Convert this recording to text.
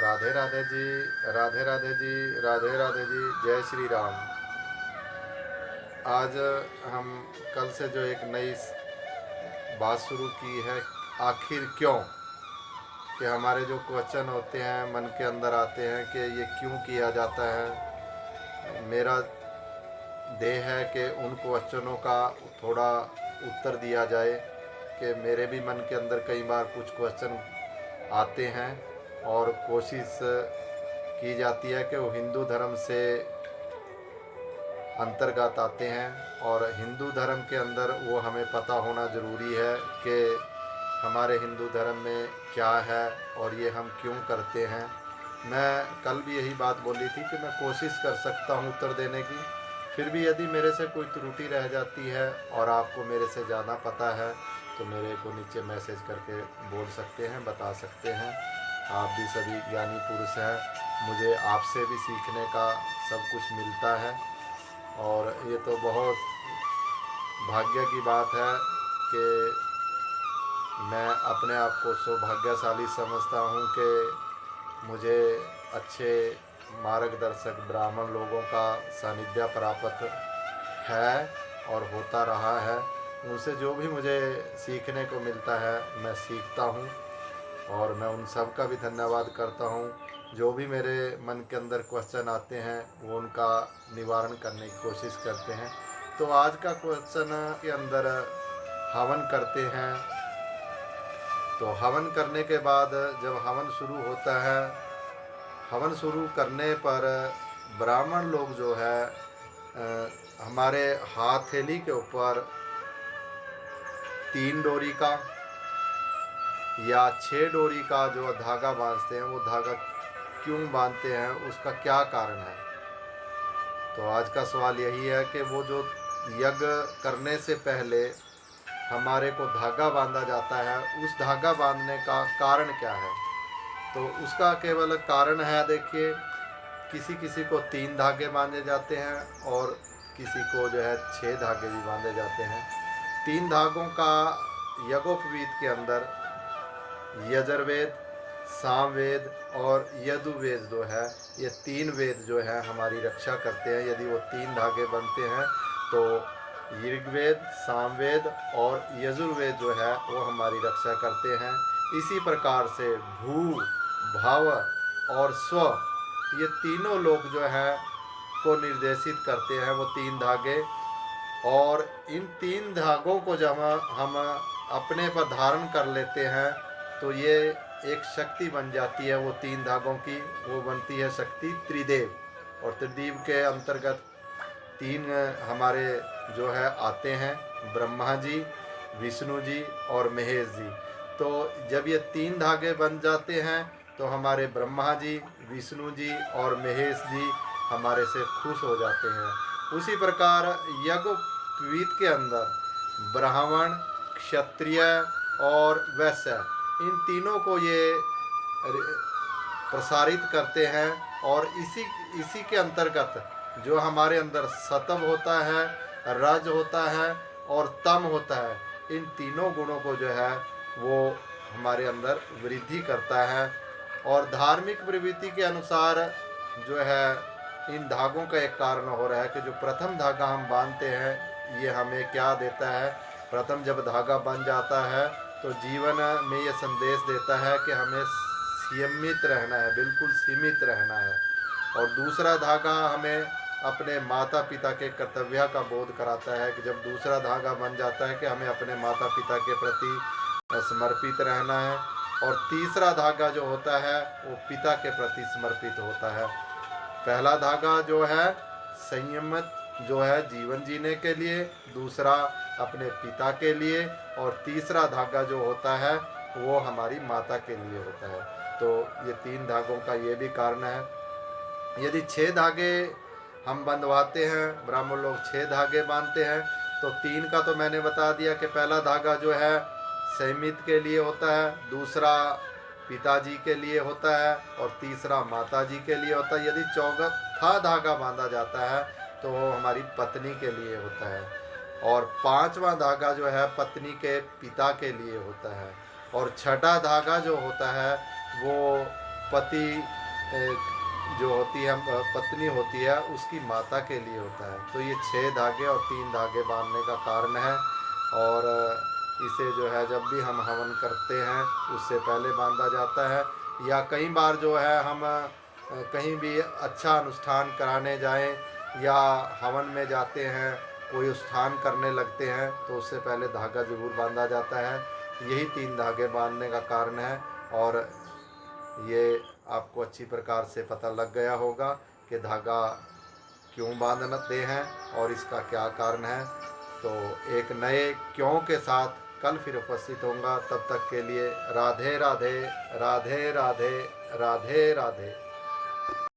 राधे राधे जी, राधे राधे जी, राधे राधे जी। जय श्री राम। आज हम कल से जो एक नई बात शुरू की है, आखिर क्यों, कि हमारे जो क्वेश्चन होते हैं मन के अंदर आते हैं कि ये क्यों किया जाता है। मेरा देह है कि उन क्वेश्चनों का थोड़ा उत्तर दिया जाए, कि मेरे भी मन के अंदर कई बार कुछ क्वेश्चन आते हैं और कोशिश की जाती है कि वो हिंदू धर्म से अंतर्गत आते हैं। और हिंदू धर्म के अंदर वो हमें पता होना ज़रूरी है कि हमारे हिंदू धर्म में क्या है और ये हम क्यों करते हैं। मैं कल भी यही बात बोली थी कि मैं कोशिश कर सकता हूँ उत्तर देने की, फिर भी यदि मेरे से कोई त्रुटि रह जाती है और आपको मेरे से ज़्यादा पता है तो मेरे को नीचे मैसेज करके बोल सकते हैं, बता सकते हैं। आप भी सभी ज्ञानी पुरुष हैं, मुझे आपसे भी सीखने का सब कुछ मिलता है। और ये तो बहुत भाग्य की बात है कि मैं अपने आप को सौभाग्यशाली समझता हूँ कि मुझे अच्छे मार्गदर्शक ब्राह्मण लोगों का सानिध्य प्राप्त है और होता रहा है। उनसे जो भी मुझे सीखने को मिलता है मैं सीखता हूँ और मैं उन सब का भी धन्यवाद करता हूँ। जो भी मेरे मन के अंदर क्वेश्चन आते हैं वो उनका निवारण करने की कोशिश करते हैं। तो आज का क्वेश्चन के अंदर हवन करते हैं, तो हवन करने के बाद जब हवन शुरू होता है, हवन शुरू करने पर ब्राह्मण लोग जो है हमारे हथेली के ऊपर 3 डोरी का या 6 डोरी का जो धागा बांधते हैं, वो धागा क्यों बांधते हैं, उसका क्या कारण है। तो आज का सवाल यही है कि वो जो यज्ञ करने से पहले हमारे को धागा बांधा जाता है, उस धागा बांधने का कारण क्या है। तो उसका केवल कारण है, देखिए, किसी किसी को 3 धागे बांधे जाते हैं और किसी को जो है 6 धागे भी बांधे जाते हैं। 3 धागों का यज्ञोपवीत के अंदर यजुर्वेद, सामवेद और यजुर्वेद जो है, ये 3 वेद जो है हमारी रक्षा करते हैं। यदि वो 3 धागे बनते हैं तो ऋग्वेद, सामवेद और यजुर्वेद जो है वो हमारी रक्षा करते हैं। इसी प्रकार से भू, भाव और स्व, ये तीनों लोग जो है को निर्देशित करते हैं वो 3 धागे। और इन 3 धागों को जब हम अपने पर धारण कर लेते हैं तो ये एक शक्ति बन जाती है। वो 3 धागों की वो बनती है शक्ति त्रिदेव। और त्रिदेव के अंतर्गत 3 हमारे जो है आते हैं, ब्रह्मा जी, विष्णु जी और महेश जी। तो जब ये 3 धागे बन जाते हैं तो हमारे ब्रह्मा जी, विष्णु जी और महेश जी हमारे से खुश हो जाते हैं। उसी प्रकार यज्ञोपवीत के अंदर ब्राह्मण, क्षत्रिय और वैश्य, इन तीनों को ये प्रसारित करते हैं। और इसी के अंतर्गत जो हमारे अंदर सत्व होता है, रज होता है और तम होता है, इन तीनों गुणों को जो है वो हमारे अंदर वृद्धि करता है। और धार्मिक प्रवृत्ति के अनुसार जो है इन धागों का एक कारण हो रहा है कि जो प्रथम धागा हम बांधते हैं ये हमें क्या देता है। प्रथम जब धागा बन जाता है तो जीवन में ये संदेश देता है कि हमें सीमित रहना है, बिल्कुल सीमित रहना है। और दूसरा धागा हमें अपने माता पिता के कर्तव्य का बोध कराता है कि जब दूसरा धागा बन जाता है कि हमें अपने माता पिता के प्रति समर्पित रहना है। और तीसरा धागा जो होता है वो पिता के प्रति समर्पित होता है। पहला धागा जो है संयमित जो है जीवन जीने के लिए, दूसरा अपने पिता के लिए, और तीसरा धागा जो होता है वो हमारी माता के लिए होता है। तो ये 3 धागों का ये भी कारण है। यदि 6 धागे हम बंधवाते हैं, ब्राह्मण लोग 6 धागे बांधते हैं, तो 3 का तो मैंने बता दिया कि पहला धागा जो है संयमित के लिए होता है, दूसरा पिताजी के लिए होता है और तीसरा माताजी के लिए होता है। यदि चौथा धागा बांधा जाता है तो वो हमारी पत्नी के लिए होता है। और 5वां धागा जो है पत्नी के पिता के लिए होता है। और 6ठा धागा जो होता है वो पति जो होती है, पत्नी होती है, उसकी माता के लिए होता है। तो ये 6 धागे और 3 धागे बांधने का कारण है। और इसे जो है जब भी हम हवन करते हैं उससे पहले बांधा जाता है, या कई बार जो है हम कहीं भी अच्छा अनुष्ठान कराने जाएं या हवन में जाते हैं, कोई अनुष्ठान करने लगते हैं, तो उससे पहले धागा जरूर बांधा जाता है। यही 3 धागे बांधने का कारण है। और ये आपको अच्छी प्रकार से पता लग गया होगा कि धागा क्यों बांधते हैं और इसका क्या कारण है। तो एक नए क्यों के साथ कल फिर उपस्थित होऊंगा। तब तक के लिए राधे राधे, राधे राधे, राधे राधे।